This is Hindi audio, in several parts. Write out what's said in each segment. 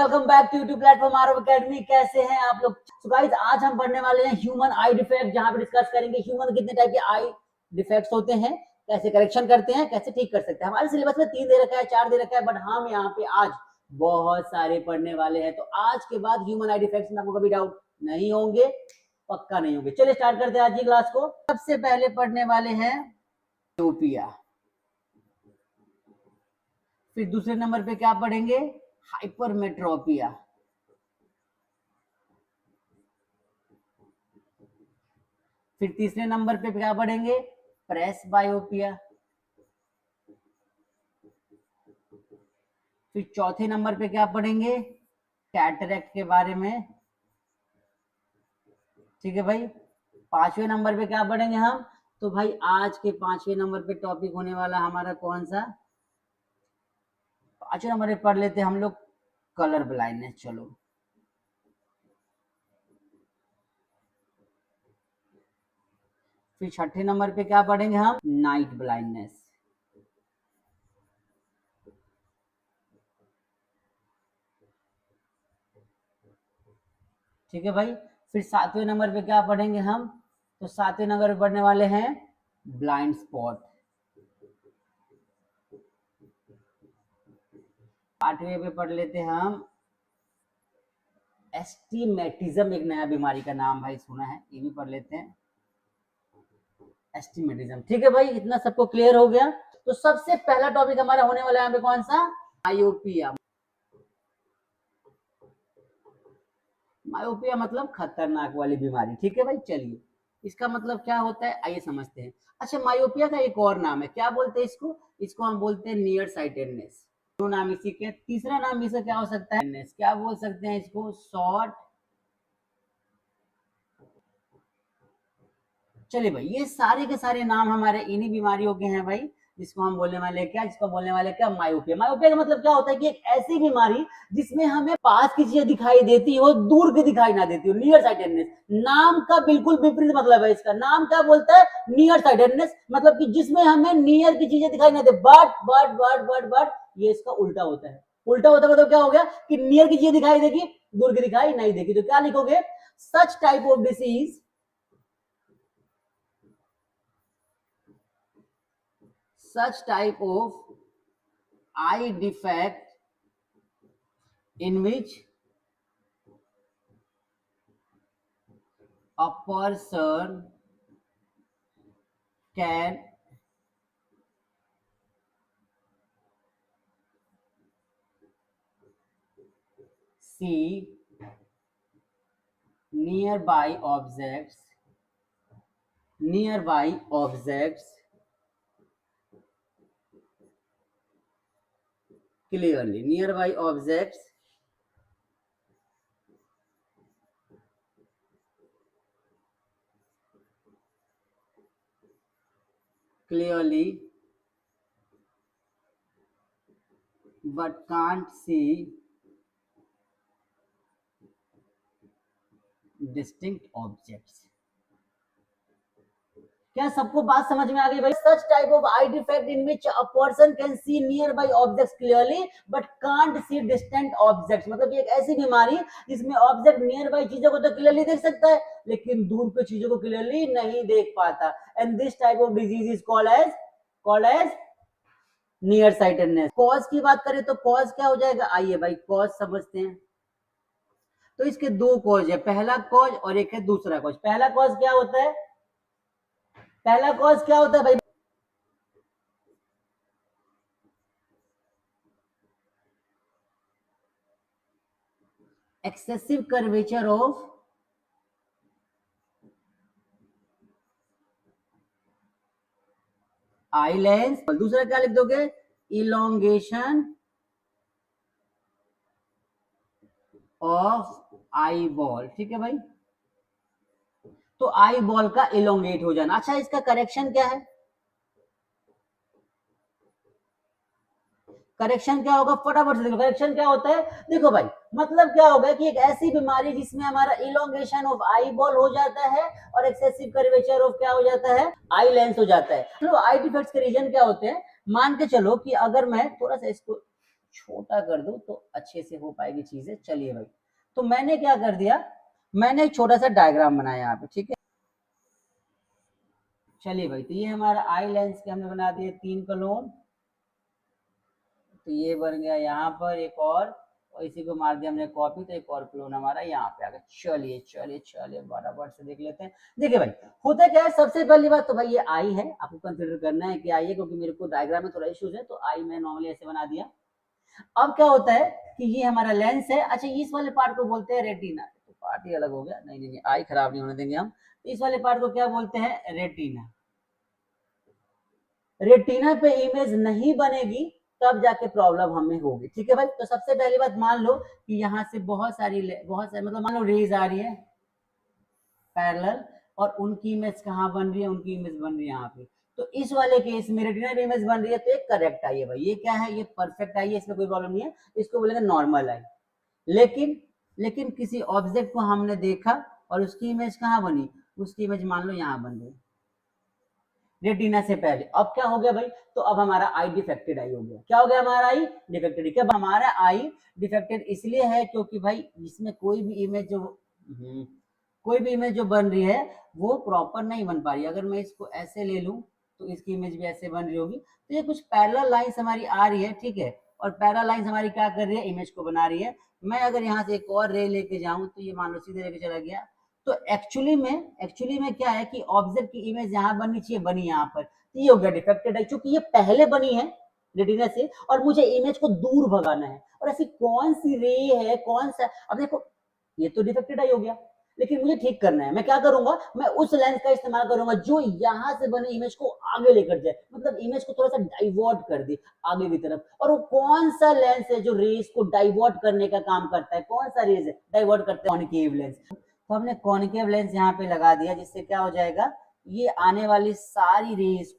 Welcome back to YouTube platform Aarav academy. कैसे हैं आप लोग? सो गाइस, आज हम पढ़ने वाले हैं ह्यूमन आई डिफेक्ट, जहां पे डिस्कस करेंगे ह्यूमन कितने टाइप के आई डिफेक्ट्स होते हैं, कैसे करेक्शन करते हैं, कैसे ठीक कर सकते हैं। हमारे सिलेबस में 3 दे रखा है, 4 दे रखा है, बट हम यहाँ पे आज बहुत सारे पढ़ने वाले हैं। तो आज के बाद ह्यूमन आई डिफेक्ट्स में आपको कभी डाउट नहीं होंगे, पक्का नहीं होंगे। चलिए स्टार्ट करते हैं आज की क्लास को। सबसे पहले पढ़ने वाले हैं मायोपिया, फिर दूसरे नंबर पे क्या पढ़ेंगे? हाइपरमेट्रोपिया, फिर तीसरे नंबर पे क्या पढ़ेंगे? प्रेसबायोपिया, फिर चौथे नंबर पे क्या पढ़ेंगे? कैटरेक्ट के बारे में। ठीक है भाई। पांचवें नंबर पे क्या पढ़ेंगे हम? तो भाई आज के पांचवें नंबर पे टॉपिक होने वाला हमारा कौन सा? पांचवें नंबर पे पढ़ लेते हैं हम लोग कलर ब्लाइंडनेस। चलो, फिर छठे नंबर पे क्या पढ़ेंगे हम? Night blindness. ठीक है भाई। फिर सातवें नंबर पे क्या पढ़ेंगे हम? तो सातवें नंबर पे पढ़ने वाले हैं ब्लाइंड स्पॉट। आठवें पे पढ़ लेते हैं हम एस्टिमेटिज्म, एक नया बीमारी का नाम भाई सुना है, ये भी पढ़ लेते हैं एस्टिमेटिज्म। ठीक है भाई, इतना सबको क्लियर हो गया। तो सबसे पहला टॉपिक हमारा होने वाला है यहाँ पे कौन सा? मायोपिया। मायोपिया मतलब खतरनाक वाली बीमारी। ठीक है भाई, चलिए इसका मतलब क्या होता है आइए समझते हैं। अच्छा, मायोपिया का एक और नाम है, क्या बोलते हैं इसको? इसको हम बोलते हैं नियर साइटेडनेस। दो नाम इसी के। तीसरा नाम इसका क्या हो सकता है? क्या बोल सकते हैं इसको? शॉर्ट। चलिए भाई, ये सारे के सारे नाम हमारे इन्हीं बीमारियों के हैं भाई, जिसको हम बोलने वाले क्या? जिसको बोलने वाले क्या? मायोपिया। मायोपिया का मतलब क्या होता है कि एक ऐसी बीमारी जिसमें हमें पास की चीजें दिखाई देती हो, दूर की दिखाई ना देती हो, नियर साइटेडनेस। नाम का बिल्कुल विपरीत मतलब है इसका। नाम क्या बोलता है? नियर साइटेडनेस, मतलब कि जिसमें हमें नियर की चीजें दिखाई ना दे। बट ये इसका उल्टा होता है। उल्टा होता मतलब क्या हो गया कि नियर की चीजें दिखाई देगी, दूर की दिखाई नहीं देगी। तो क्या लिखोगे? Such type of disease, such type of eye defect in which a person can see nearby objects clearly. Nearby objects clearly but can't see distinct objects. क्या सबको बात समझ में आ गई भाई? Such type of I defect in which a person can see near by objects clearly but can't see distant objects, मतलब एक ऐसी बीमारी जिसमें ऑब्जेक्ट नियर बाई चीजों को तो क्लियरली देख सकता है लेकिन दूर पे चीजों को क्लियरली नहीं देख पाता। And this type of disease is called as near sightedness. Cause की बात करें तो कॉज क्या हो जाएगा? आइए भाई कॉज समझते हैं। तो इसके दो कॉज है, पहला कॉज और एक है दूसरा कॉज। पहला कॉज क्या होता है? पहला कॉज क्या होता है भाई? Excessive curvature of eye lens, और दूसरा क्या लिख दोगे? Elongation of eye ball. ठीक है भाई, तो आई बॉल का इलोंगेट हो जाना। अच्छा, इसका करेक्शन क्या है? करेक्शन क्या होगा? फटाफट से देखो करेक्शन क्या होता है। देखो भाई, मतलब क्या होगा कि एक ऐसी बीमारी जिसमें हमारा इलोंगेशन ऑफ आई बॉल हो जाता है और एक्सेसिव कर्वेचर ऑफ क्या हो जाता है? आई लेंस हो जाता है। चलो, आई डिफेक्ट्स के रीजन क्या होते हैं? मान के चलो कि अगर मैं थोड़ा सा इसको छोटा कर दूं तो अच्छे से हो पाएगी चीजें। चलिए भाई, तो मैंने क्या कर दिया, मैंने एक छोटा सा डायग्राम बनाया यहाँ पे, ठीक है। चलिए भाई, तो ये हमारा आई लेंस के हमने बना दिए 3 कॉलम, तो ये बन गया यहाँ पर एक और इसी को मार दिया हमने कॉपी, तो एक और क्लोन हमारा यहाँ पे आ गया। चलिए चलिए चलिए बराबर से देख लेते हैं। देखिए भाई, होता क्या है, सबसे पहली बात तो भाई ये आई है, आपको कंसिडर करना है कि आई है, क्योंकि मेरे को डायग्राम में थोड़ा इश्यूज है, तो आई मैं नॉर्मली ऐसे बना दिया। अब क्या होता है कि ये हमारा लेंस है। अच्छा, इस वाले पार्ट को बोलते हैं रेटिना, तो पार्ट ही अलग हो गया, नहीं नहीं नहीं, आई खराब नहीं होने देंगे हम। इस वाले पार्ट को क्या बोलते हैं, रेटिना। रेटिना पे इमेज नहीं बनेगी तब जाके प्रॉब्लम हमें होगी, ठीक है भाई। तो सबसे पहली बात मान लो कि यहाँ से बहुत सारी मतलब मान लो रेज आ रही है पैरेलल, और उनकी इमेज कहाँ बन रही है, उनकी इमेज बन रही है यहाँ पे। तो इस वाले केस में रेटिना पे इमेज बन रही है, तो एक करेक्ट आई है भाई। ये क्या है, ये परफेक्ट आई है, इसमें कोई प्रॉब्लम नहीं है, इसको बोलेंगे नॉर्मल आई। लेकिन लेकिन किसी ऑब्जेक्ट को हमने देखा और उसकी इमेज कहाँ बनी, उसकी इमेज मान लो यहाँ बन गई रेटिना से पहले। अब क्या हो गया भाई, तो अब हमारा आई डिफेक्टेड आई हो गया। क्या हो गया, हमारा आई डिफेक्टेड। क्या हमारा आई डिफेक्टेड इसलिए है क्योंकि भाई इसमें कोई भी इमेज जो कोई भी इमेज जो बन रही है वो प्रॉपर नहीं बन पा रही। अगर मैं इसको ऐसे ले लूं तो इसकी इमेज भी ऐसे बन रही होगी। तो ये कुछ पैरेलल लाइंस हमारी आ रही है, ठीक है, और पैरेलल लाइंस हमारी क्या कर रही है, इमेज को बना रही है। मैं अगर यहाँ से एक और रे लेके जाऊं तो ये मान लो सीधे लेके चला गया। तो एक्चुअली में क्या है कि ऑब्जेक्ट की इमेज यहाँ बननी चाहिए, बनी यहाँ पर, तो ये हो गया डिफेक्टेड है, क्योंकि ये पहले बनी है रेटिना से और मुझे इमेज को दूर भगाना है। और ऐसी कौन सी रे है, कौन सा, अब देखो ये तो डिफेक्टेड आई हो गया, लेकिन मुझे ठीक करना है। मैं क्या करूंगा, मैं उस लेंस का इस्तेमाल करूंगा जो यहाँ से बने इमेज को आगे लेकर जाए, मतलब इमेज को थोड़ा सा डाइवर्ट कर दे आगे की तरफ। और वो कौन सा लेंस है जो रेस को डाइवर्ट करने का काम करता है, कौन सा रेस है डाइवर्ट करता है, कॉनकेव लेंस। तो हमने कॉनकेव लेंस यहाँ पे लगा दिया, जिससे क्या हो जाएगा, ये आने वाली सारी रेस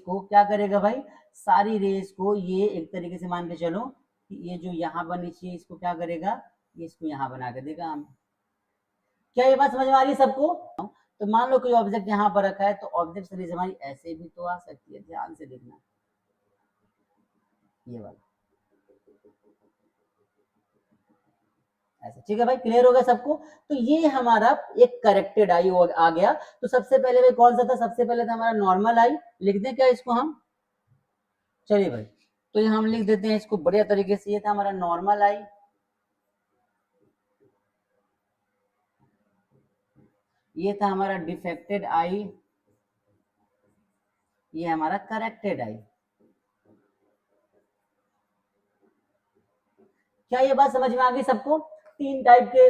को क्या करेगा भाई, सारी रेस को ये एक तरीके से मान के चलो कि ये जो यहाँ बननी चाहिए इसको क्या करेगा, ये इसको यहाँ बना के देगा हमें। क्या ये बात समझ में आ रही है सबको। तो मान लो कोई ऑब्जेक्ट यहाँ पर रखा है, तो ऑब्जेक्ट रेस हमारी ऐसे भी तो आ सकती है, ध्यान से देखना, ये वाला ऐसा, ठीक है भाई, क्लियर हो गया सबको। तो ये हमारा एक करेक्टेड आई आ गया। तो सबसे पहले भाई कौन सा था, सबसे पहले था हमारा नॉर्मल आई। लिख दें क्या इसको हम, चलिए भाई, तो ये हम लिख देते हैं इसको बढ़िया तरीके से। ये था हमारा नॉर्मल आई, ये था हमारा डिफेक्टेड आई, ये हमारा करेक्टेड आई। क्या ये बात समझ में आ गई सबको। 3 टाइप के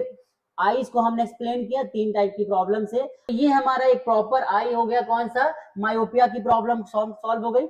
आईज को हमने एक्सप्लेन किया, 3 टाइप की प्रॉब्लम से। ये हमारा एक प्रॉपर आई हो गया, कौन सा, मायोपिया की प्रॉब्लम सॉल्व हो गई।